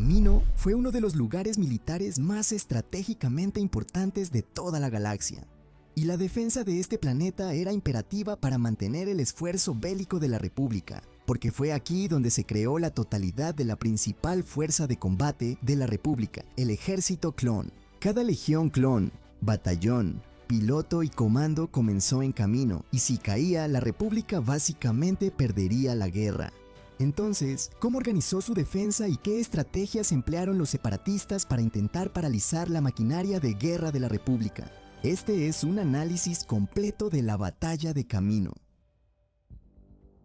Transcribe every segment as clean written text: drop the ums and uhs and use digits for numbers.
Kamino fue uno de los lugares militares más estratégicamente importantes de toda la galaxia, y la defensa de este planeta era imperativa para mantener el esfuerzo bélico de la República, porque fue aquí donde se creó la totalidad de la principal fuerza de combate de la República, el Ejército Clon. Cada legión clon, batallón, piloto y comando comenzó en Kamino, y si caía, la República básicamente perdería la guerra. Entonces, ¿cómo organizó su defensa y qué estrategias emplearon los separatistas para intentar paralizar la maquinaria de guerra de la República? Este es un análisis completo de la batalla de Kamino.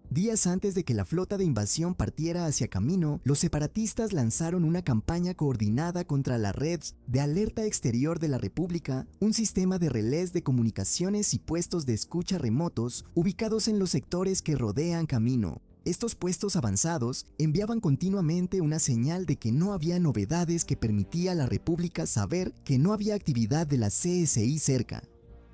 Días antes de que la flota de invasión partiera hacia Kamino, los separatistas lanzaron una campaña coordinada contra la red de alerta exterior de la República, un sistema de relés de comunicaciones y puestos de escucha remotos ubicados en los sectores que rodean Kamino. Estos puestos avanzados enviaban continuamente una señal de que no había novedades que permitía a la República saber que no había actividad de la CSI cerca.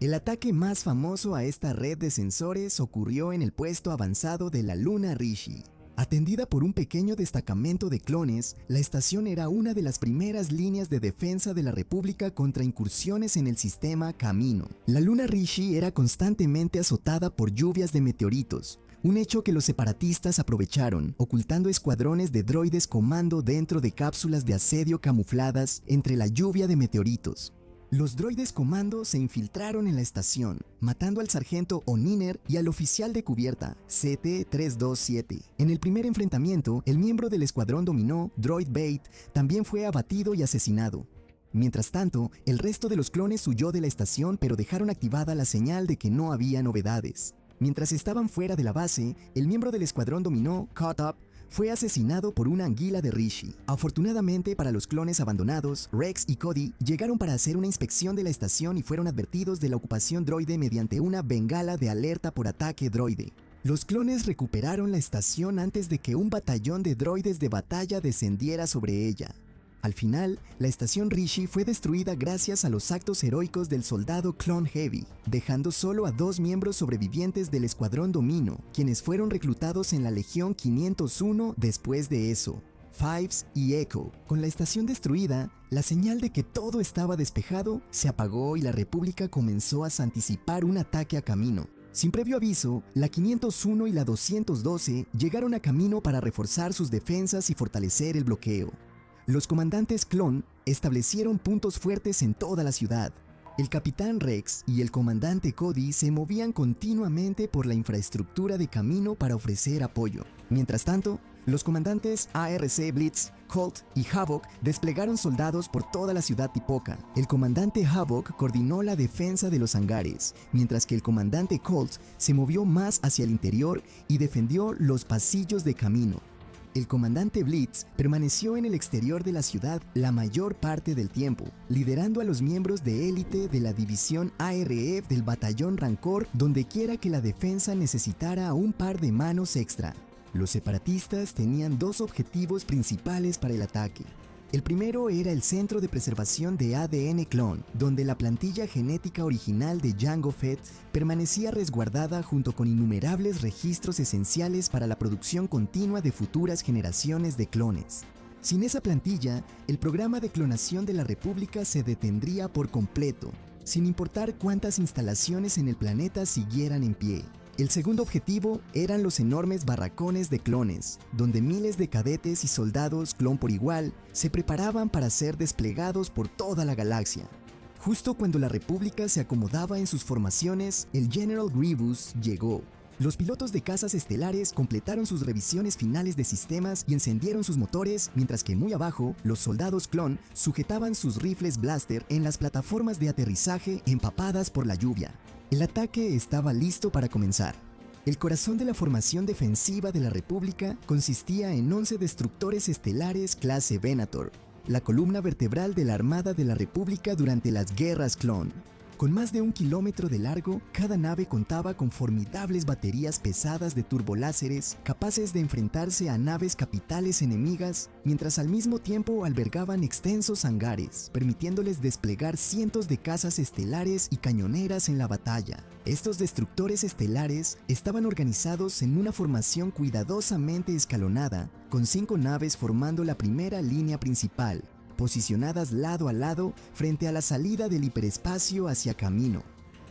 El ataque más famoso a esta red de sensores ocurrió en el puesto avanzado de la Luna Rishi. Atendida por un pequeño destacamento de clones, la estación era una de las primeras líneas de defensa de la República contra incursiones en el sistema Kamino. La Luna Rishi era constantemente azotada por lluvias de meteoritos, un hecho que los separatistas aprovecharon, ocultando escuadrones de droides comando dentro de cápsulas de asedio camufladas entre la lluvia de meteoritos. Los droides comando se infiltraron en la estación, matando al sargento O'Niner y al oficial de cubierta, CT-327. En el primer enfrentamiento, el miembro del escuadrón dominó, Droid Bait, también fue abatido y asesinado. Mientras tanto, el resto de los clones huyó de la estación, pero dejaron activada la señal de que no había novedades. Mientras estaban fuera de la base, el miembro del escuadrón dominó, Caught Up, fue asesinado por una anguila de Rishi. Afortunadamente para los clones abandonados, Rex y Cody llegaron para hacer una inspección de la estación y fueron advertidos de la ocupación droide mediante una bengala de alerta por ataque droide. Los clones recuperaron la estación antes de que un batallón de droides de batalla descendiera sobre ella. Al final, la estación Rishi fue destruida gracias a los actos heroicos del soldado Clone Heavy, dejando solo a 2 miembros sobrevivientes del escuadrón Domino, quienes fueron reclutados en la Legión 501 después de eso, Fives y Echo. Con la estación destruida, la señal de que todo estaba despejado se apagó y la República comenzó a anticipar un ataque a Kamino. Sin previo aviso, la 501 y la 212 llegaron a Kamino para reforzar sus defensas y fortalecer el bloqueo. Los comandantes Clon establecieron puntos fuertes en toda la ciudad. El capitán Rex y el comandante Cody se movían continuamente por la infraestructura de Kamino para ofrecer apoyo. Mientras tanto, los comandantes ARC Blitz, Colt y Havoc desplegaron soldados por toda la ciudad Tipoca. El comandante Havoc coordinó la defensa de los hangares, mientras que el comandante Colt se movió más hacia el interior y defendió los pasillos de Kamino. El comandante Blitz permaneció en el exterior de la ciudad la mayor parte del tiempo, liderando a los miembros de élite de la división ARF del batallón Rancor dondequiera que la defensa necesitara un par de manos extra. Los separatistas tenían 2 objetivos principales para el ataque. El primero era el Centro de Preservación de ADN Clon, donde la plantilla genética original de Jango Fett permanecía resguardada junto con innumerables registros esenciales para la producción continua de futuras generaciones de clones. Sin esa plantilla, el programa de clonación de la República se detendría por completo, sin importar cuántas instalaciones en el planeta siguieran en pie. El segundo objetivo eran los enormes barracones de clones, donde miles de cadetes y soldados clon por igual se preparaban para ser desplegados por toda la galaxia. Justo cuando la República se acomodaba en sus formaciones, el General Grievous llegó. Los pilotos de cazas estelares completaron sus revisiones finales de sistemas y encendieron sus motores, mientras que muy abajo, los soldados clon sujetaban sus rifles blaster en las plataformas de aterrizaje empapadas por la lluvia. El ataque estaba listo para comenzar. El corazón de la formación defensiva de la República consistía en 11 destructores estelares clase Venator, la columna vertebral de la Armada de la República durante las guerras clon. Con más de 1 kilómetro de largo, cada nave contaba con formidables baterías pesadas de turboláseres capaces de enfrentarse a naves capitales enemigas, mientras al mismo tiempo albergaban extensos hangares, permitiéndoles desplegar cientos de cazas estelares y cañoneras en la batalla. Estos destructores estelares estaban organizados en una formación cuidadosamente escalonada, con 5 naves formando la primera línea principal, posicionadas lado a lado frente a la salida del hiperespacio hacia Camino.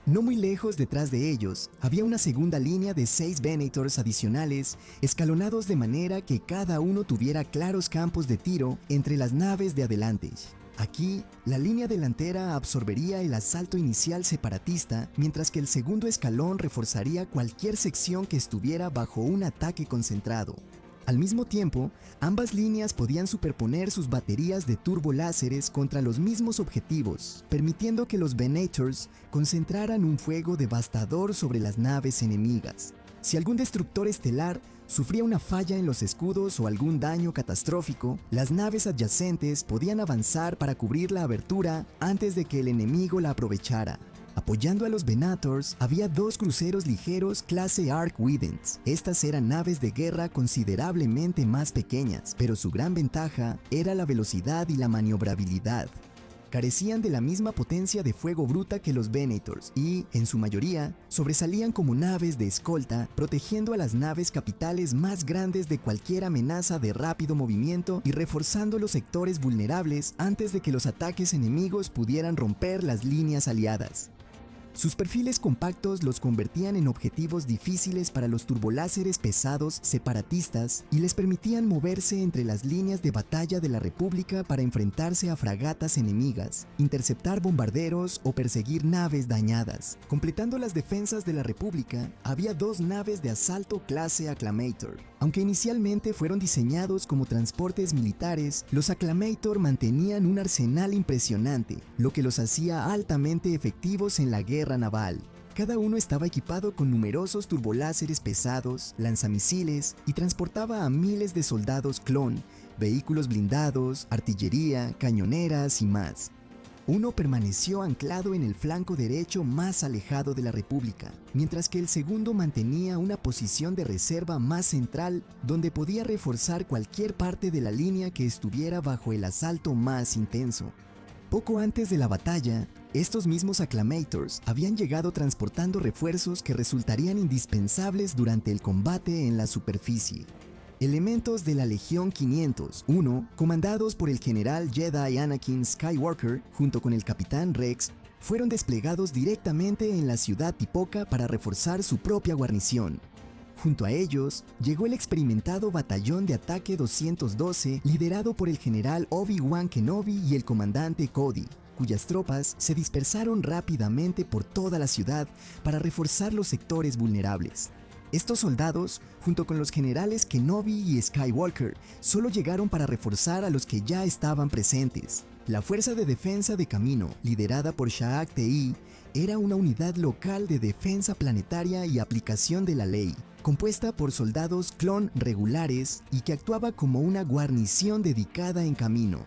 No muy lejos detrás de ellos, había una segunda línea de 6 Venators adicionales, escalonados de manera que cada uno tuviera claros campos de tiro entre las naves de adelante. Aquí, la línea delantera absorbería el asalto inicial separatista, mientras que el segundo escalón reforzaría cualquier sección que estuviera bajo un ataque concentrado. Al mismo tiempo, ambas líneas podían superponer sus baterías de turboláseres contra los mismos objetivos, permitiendo que los Venators concentraran un fuego devastador sobre las naves enemigas. Si algún destructor estelar sufría una falla en los escudos o algún daño catastrófico, las naves adyacentes podían avanzar para cubrir la abertura antes de que el enemigo la aprovechara. Apoyando a los Venators, había 2 cruceros ligeros clase Ark-Widens. Estas eran naves de guerra considerablemente más pequeñas, pero su gran ventaja era la velocidad y la maniobrabilidad. Carecían de la misma potencia de fuego bruta que los Venators y, en su mayoría, sobresalían como naves de escolta, protegiendo a las naves capitales más grandes de cualquier amenaza de rápido movimiento y reforzando los sectores vulnerables antes de que los ataques enemigos pudieran romper las líneas aliadas. Sus perfiles compactos los convertían en objetivos difíciles para los turboláseres pesados separatistas y les permitían moverse entre las líneas de batalla de la República para enfrentarse a fragatas enemigas, interceptar bombarderos o perseguir naves dañadas. Completando las defensas de la República, había 2 naves de asalto clase Acclamator. Aunque inicialmente fueron diseñados como transportes militares, los Acclamator mantenían un arsenal impresionante, lo que los hacía altamente efectivos en la guerra naval. Cada uno estaba equipado con numerosos turboláseres pesados, lanzamisiles y transportaba a miles de soldados clon, vehículos blindados, artillería, cañoneras y más. Uno permaneció anclado en el flanco derecho más alejado de la República, mientras que el segundo mantenía una posición de reserva más central donde podía reforzar cualquier parte de la línea que estuviera bajo el asalto más intenso. Poco antes de la batalla, estos mismos Acclamators habían llegado transportando refuerzos que resultarían indispensables durante el combate en la superficie. Elementos de la Legión 501, comandados por el general Jedi Anakin Skywalker junto con el capitán Rex, fueron desplegados directamente en la ciudad Tipoca para reforzar su propia guarnición. Junto a ellos, llegó el experimentado Batallón de Ataque 212, liderado por el general Obi-Wan Kenobi y el comandante Cody, cuyas tropas se dispersaron rápidamente por toda la ciudad para reforzar los sectores vulnerables. Estos soldados, junto con los generales Kenobi y Skywalker, solo llegaron para reforzar a los que ya estaban presentes. La Fuerza de Defensa de Camino, liderada por Shaak Ti, era una unidad local de defensa planetaria y aplicación de la ley, compuesta por soldados clon regulares y que actuaba como una guarnición dedicada en Camino.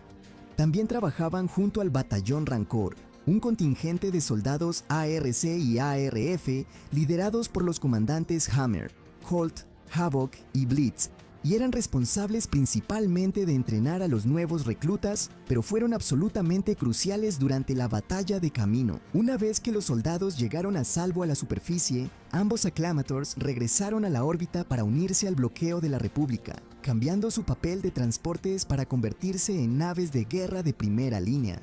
También trabajaban junto al Batallón Rancor, un contingente de soldados ARC y ARF liderados por los comandantes Hammer, Holt, Havoc y Blitz, y eran responsables principalmente de entrenar a los nuevos reclutas, pero fueron absolutamente cruciales durante la batalla de Camino. Una vez que los soldados llegaron a salvo a la superficie, ambos Acclamators regresaron a la órbita para unirse al bloqueo de la República, cambiando su papel de transportes para convertirse en naves de guerra de primera línea.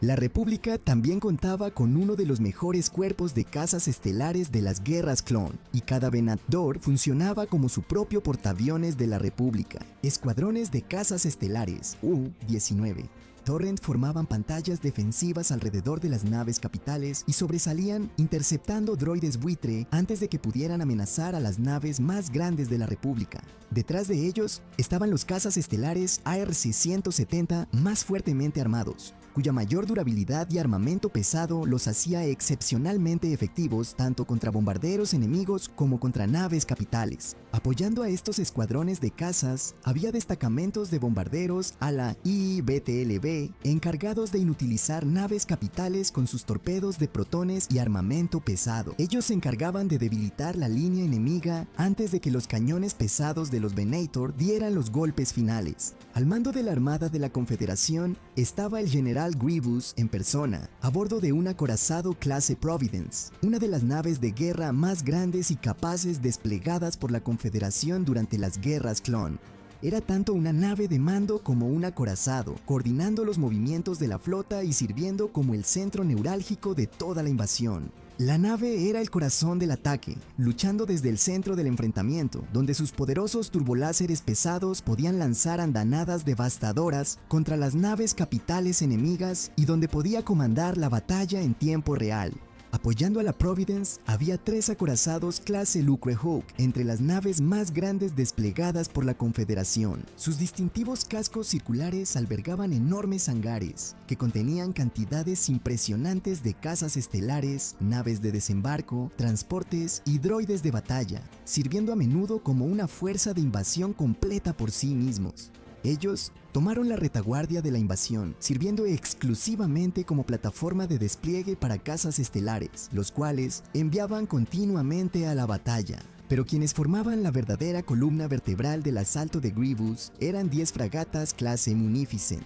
La República también contaba con uno de los mejores cuerpos de cazas estelares de las guerras clon, y cada Venator funcionaba como su propio portaaviones de la República. Escuadrones de cazas estelares, U-19. Torrent formaban pantallas defensivas alrededor de las naves capitales y sobresalían interceptando droides buitre antes de que pudieran amenazar a las naves más grandes de la República. Detrás de ellos estaban los cazas estelares ARC-170 más fuertemente armados, cuya mayor durabilidad y armamento pesado los hacía excepcionalmente efectivos tanto contra bombarderos enemigos como contra naves capitales. Apoyando a estos escuadrones de cazas, había destacamentos de bombarderos a la IBTLB encargados de inutilizar naves capitales con sus torpedos de protones y armamento pesado. Ellos se encargaban de debilitar la línea enemiga antes de que los cañones pesados de los Venator dieran los golpes finales. Al mando de la Armada de la Confederación estaba el general Grievous en persona, a bordo de un acorazado clase Providence, una de las naves de guerra más grandes y capaces desplegadas por la Confederación durante las guerras clon. Era tanto una nave de mando como un acorazado, coordinando los movimientos de la flota y sirviendo como el centro neurálgico de toda la invasión. La nave era el corazón del ataque, luchando desde el centro del enfrentamiento, donde sus poderosos turboláseres pesados podían lanzar andanadas devastadoras contra las naves capitales enemigas y donde podía comandar la batalla en tiempo real. Apoyando a la Providence, había 3 acorazados clase Lucrehawk entre las naves más grandes desplegadas por la Confederación. Sus distintivos cascos circulares albergaban enormes hangares, que contenían cantidades impresionantes de cazas estelares, naves de desembarco, transportes y droides de batalla, sirviendo a menudo como una fuerza de invasión completa por sí mismos. Ellos tomaron la retaguardia de la invasión, sirviendo exclusivamente como plataforma de despliegue para cazas estelares, los cuales enviaban continuamente a la batalla. Pero quienes formaban la verdadera columna vertebral del asalto de Grievous eran 10 fragatas clase Munificent.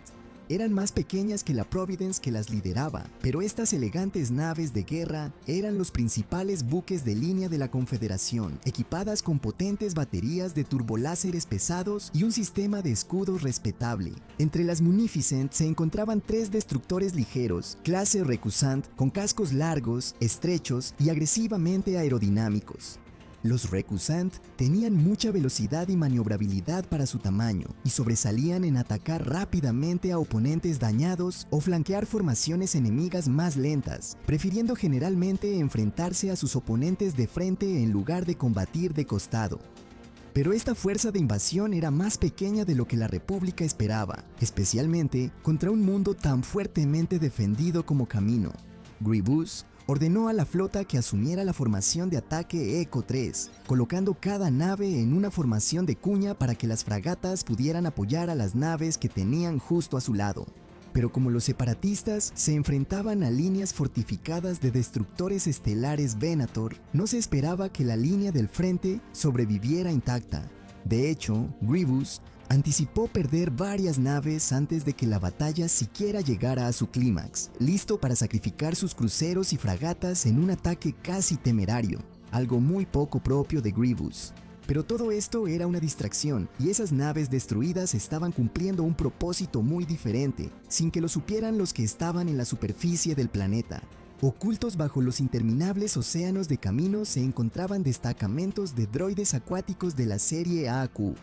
Eran más pequeñas que la Providence que las lideraba, pero estas elegantes naves de guerra eran los principales buques de línea de la Confederación, equipadas con potentes baterías de turboláseres pesados y un sistema de escudos respetable. Entre las Munificent se encontraban 3 destructores ligeros, clase Recusant, con cascos largos, estrechos y agresivamente aerodinámicos. Los Recusant tenían mucha velocidad y maniobrabilidad para su tamaño y sobresalían en atacar rápidamente a oponentes dañados o flanquear formaciones enemigas más lentas, prefiriendo generalmente enfrentarse a sus oponentes de frente en lugar de combatir de costado. Pero esta fuerza de invasión era más pequeña de lo que la República esperaba, especialmente contra un mundo tan fuertemente defendido como Camino. Grievous ordenó a la flota que asumiera la formación de ataque Eco 3, colocando cada nave en una formación de cuña para que las fragatas pudieran apoyar a las naves que tenían justo a su lado. Pero como los separatistas se enfrentaban a líneas fortificadas de destructores estelares Venator, no se esperaba que la línea del frente sobreviviera intacta. De hecho, Grievous anticipó perder varias naves antes de que la batalla siquiera llegara a su clímax, listo para sacrificar sus cruceros y fragatas en un ataque casi temerario, algo muy poco propio de Grievous. Pero todo esto era una distracción, y esas naves destruidas estaban cumpliendo un propósito muy diferente, sin que lo supieran los que estaban en la superficie del planeta. Ocultos bajo los interminables océanos de Camino se encontraban destacamentos de droides acuáticos de la serie AQ,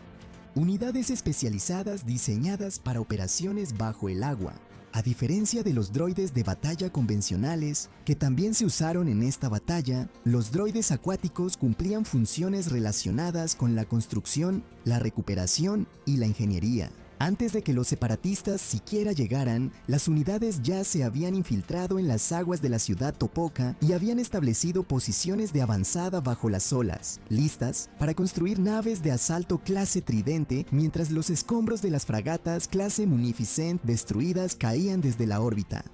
unidades especializadas diseñadas para operaciones bajo el agua. A diferencia de los droides de batalla convencionales, que también se usaron en esta batalla, los droides acuáticos cumplían funciones relacionadas con la construcción, la recuperación y la ingeniería. Antes de que los separatistas siquiera llegaran, las unidades ya se habían infiltrado en las aguas de la ciudad Topoka y habían establecido posiciones de avanzada bajo las olas, listas para construir naves de asalto clase Tridente, mientras los escombros de las fragatas clase Munificent destruidas caían desde la órbita.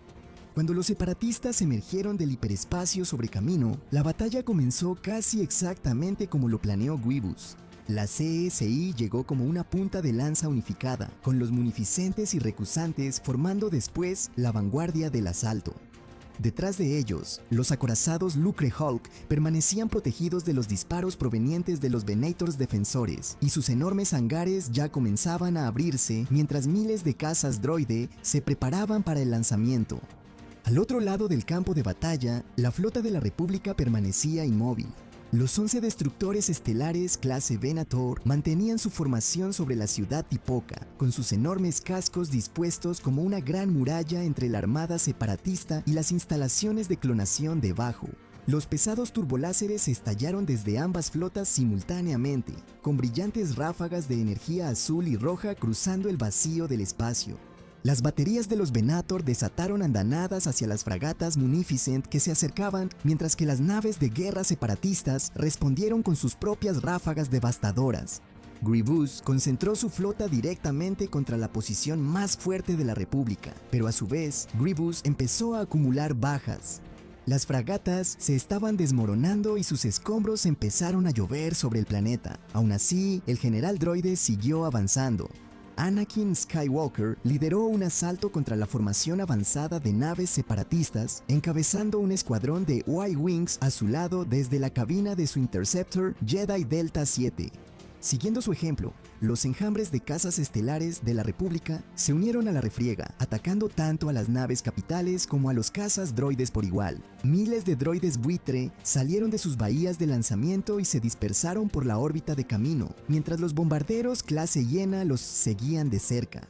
Cuando los separatistas emergieron del hiperespacio sobre Camino, la batalla comenzó casi exactamente como lo planeó Grievous. La CSI llegó como una punta de lanza unificada, con los munificentes y recusantes formando después la vanguardia del asalto. Detrás de ellos, los acorazados Lucrehawk permanecían protegidos de los disparos provenientes de los Venators defensores, y sus enormes hangares ya comenzaban a abrirse mientras miles de cazas droide se preparaban para el lanzamiento. Al otro lado del campo de batalla, la flota de la República permanecía inmóvil. Los 11 destructores estelares clase Venator mantenían su formación sobre la ciudad Tipoca, con sus enormes cascos dispuestos como una gran muralla entre la armada separatista y las instalaciones de clonación debajo. Los pesados turboláseres estallaron desde ambas flotas simultáneamente, con brillantes ráfagas de energía azul y roja cruzando el vacío del espacio. Las baterías de los Venator desataron andanadas hacia las fragatas Munificent que se acercaban, mientras que las naves de guerra separatistas respondieron con sus propias ráfagas devastadoras. Grievous concentró su flota directamente contra la posición más fuerte de la República, pero a su vez, Grievous empezó a acumular bajas. Las fragatas se estaban desmoronando y sus escombros empezaron a llover sobre el planeta. Aún así, el general droide siguió avanzando. Anakin Skywalker lideró un asalto contra la formación avanzada de naves separatistas, encabezando un escuadrón de Y-Wings a su lado desde la cabina de su Interceptor Jedi Delta 7. Siguiendo su ejemplo, los enjambres de cazas estelares de la República se unieron a la refriega, atacando tanto a las naves capitales como a los cazas droides por igual. Miles de droides buitre salieron de sus bahías de lanzamiento y se dispersaron por la órbita de camino, mientras los bombarderos clase Hiena los seguían de cerca.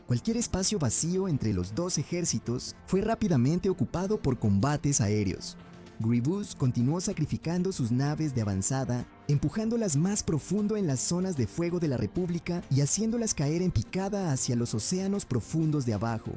Cualquier espacio vacío entre los dos ejércitos fue rápidamente ocupado por combates aéreos. Grievous continuó sacrificando sus naves de avanzada, empujándolas más profundo en las zonas de fuego de la República y haciéndolas caer en picada hacia los océanos profundos de abajo.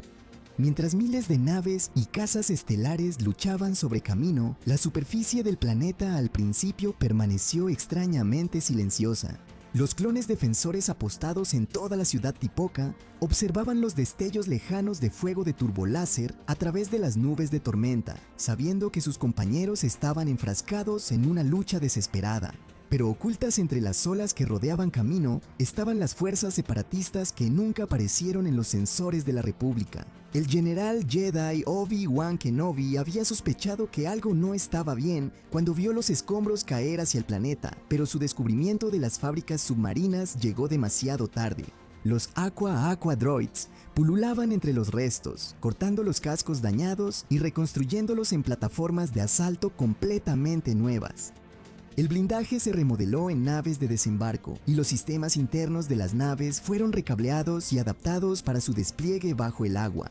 Mientras miles de naves y cazas estelares luchaban sobre camino, la superficie del planeta al principio permaneció extrañamente silenciosa. Los clones defensores apostados en toda la ciudad Tipoca observaban los destellos lejanos de fuego de turboláser a través de las nubes de tormenta, sabiendo que sus compañeros estaban enfrascados en una lucha desesperada. Pero ocultas entre las olas que rodeaban camino estaban las fuerzas separatistas que nunca aparecieron en los sensores de la República. El general Jedi Obi-Wan Kenobi había sospechado que algo no estaba bien cuando vio los escombros caer hacia el planeta, pero su descubrimiento de las fábricas submarinas llegó demasiado tarde. Los Aqua Droids pululaban entre los restos, cortando los cascos dañados y reconstruyéndolos en plataformas de asalto completamente nuevas. El blindaje se remodeló en naves de desembarco y los sistemas internos de las naves fueron recableados y adaptados para su despliegue bajo el agua.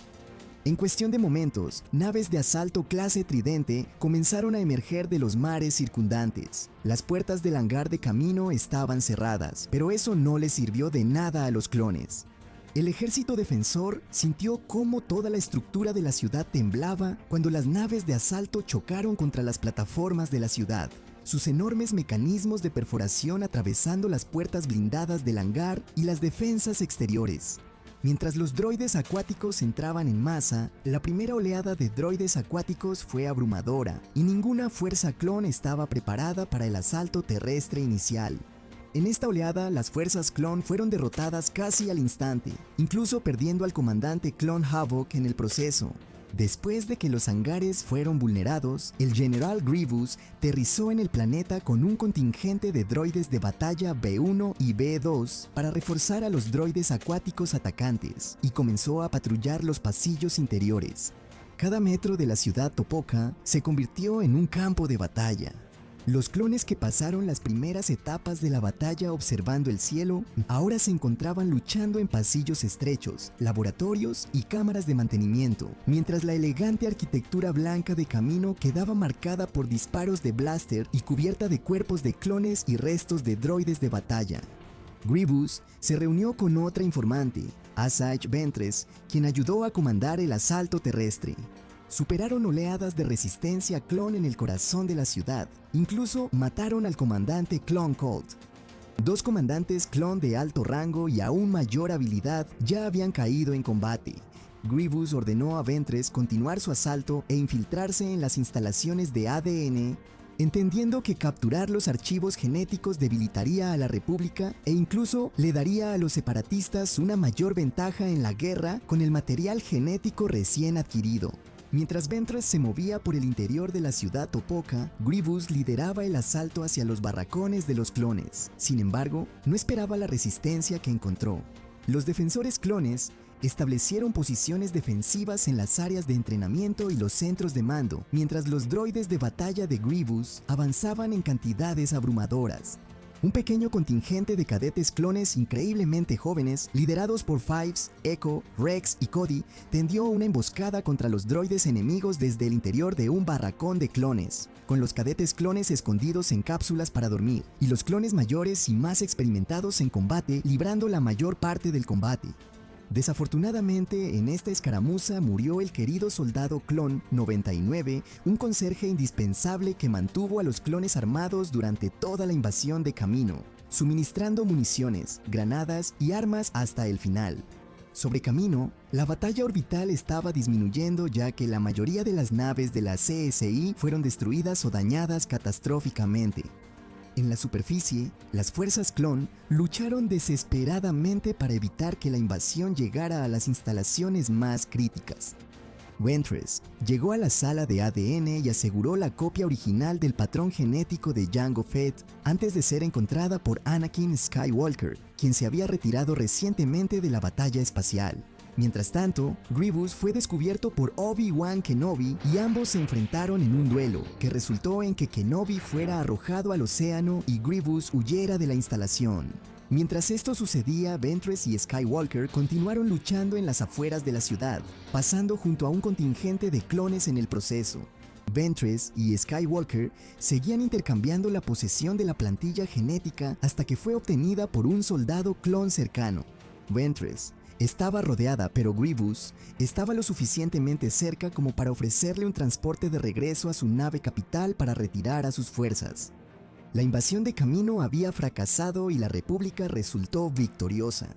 En cuestión de momentos, naves de asalto clase Tridente comenzaron a emerger de los mares circundantes. Las puertas del hangar de camino estaban cerradas, pero eso no les sirvió de nada a los clones. El ejército defensor sintió cómo toda la estructura de la ciudad temblaba cuando las naves de asalto chocaron contra las plataformas de la ciudad. Sus enormes mecanismos de perforación atravesando las puertas blindadas del hangar y las defensas exteriores. Mientras los droides acuáticos entraban en masa, la primera oleada de droides acuáticos fue abrumadora y ninguna fuerza clon estaba preparada para el asalto terrestre inicial. En esta oleada, las fuerzas clon fueron derrotadas casi al instante, incluso perdiendo al comandante clon Havoc en el proceso. Después de que los hangares fueron vulnerados, el general Grievous aterrizó en el planeta con un contingente de droides de batalla B-1 y B-2 para reforzar a los droides acuáticos atacantes y comenzó a patrullar los pasillos interiores. Cada metro de la ciudad Topoka se convirtió en un campo de batalla. Los clones que pasaron las primeras etapas de la batalla observando el cielo, ahora se encontraban luchando en pasillos estrechos, laboratorios y cámaras de mantenimiento, mientras la elegante arquitectura blanca de camino quedaba marcada por disparos de blaster y cubierta de cuerpos de clones y restos de droides de batalla. Grievous se reunió con otra informante, Asajj Ventress, quien ayudó a comandar el asalto terrestre. Superaron oleadas de resistencia clon en el corazón de la ciudad. Incluso mataron al comandante Clone Colt. Dos comandantes clon de alto rango y aún mayor habilidad ya habían caído en combate. Grievous ordenó a Ventress continuar su asalto e infiltrarse en las instalaciones de ADN, entendiendo que capturar los archivos genéticos debilitaría a la República e incluso le daría a los separatistas una mayor ventaja en la guerra con el material genético recién adquirido. Mientras Ventress se movía por el interior de la ciudad Topoka, Grievous lideraba el asalto hacia los barracones de los clones. Sin embargo, no esperaba la resistencia que encontró. Los defensores clones establecieron posiciones defensivas en las áreas de entrenamiento y los centros de mando, mientras los droides de batalla de Grievous avanzaban en cantidades abrumadoras. Un pequeño contingente de cadetes clones increíblemente jóvenes, liderados por Fives, Echo, Rex y Cody, tendió una emboscada contra los droides enemigos desde el interior de un barracón de clones, con los cadetes clones escondidos en cápsulas para dormir, y los clones mayores y más experimentados en combate librando la mayor parte del combate. Desafortunadamente, en esta escaramuza murió el querido soldado clon 99, un conserje indispensable que mantuvo a los clones armados durante toda la invasión de Kamino, suministrando municiones, granadas y armas hasta el final. Sobre Kamino, la batalla orbital estaba disminuyendo ya que la mayoría de las naves de la CSI fueron destruidas o dañadas catastróficamente. En la superficie, las fuerzas clon lucharon desesperadamente para evitar que la invasión llegara a las instalaciones más críticas. Ventress llegó a la sala de ADN y aseguró la copia original del patrón genético de Jango Fett antes de ser encontrada por Anakin Skywalker, quien se había retirado recientemente de la batalla espacial. Mientras tanto, Grievous fue descubierto por Obi-Wan Kenobi y ambos se enfrentaron en un duelo, que resultó en que Kenobi fuera arrojado al océano y Grievous huyera de la instalación. Mientras esto sucedía, Ventress y Skywalker continuaron luchando en las afueras de la ciudad, pasando junto a un contingente de clones en el proceso. Ventress y Skywalker seguían intercambiando la posesión de la plantilla genética hasta que fue obtenida por un soldado clon cercano. Ventress estaba rodeada, pero Grievous estaba lo suficientemente cerca como para ofrecerle un transporte de regreso a su nave capital para retirar a sus fuerzas. La invasión de Kamino había fracasado y la República resultó victoriosa.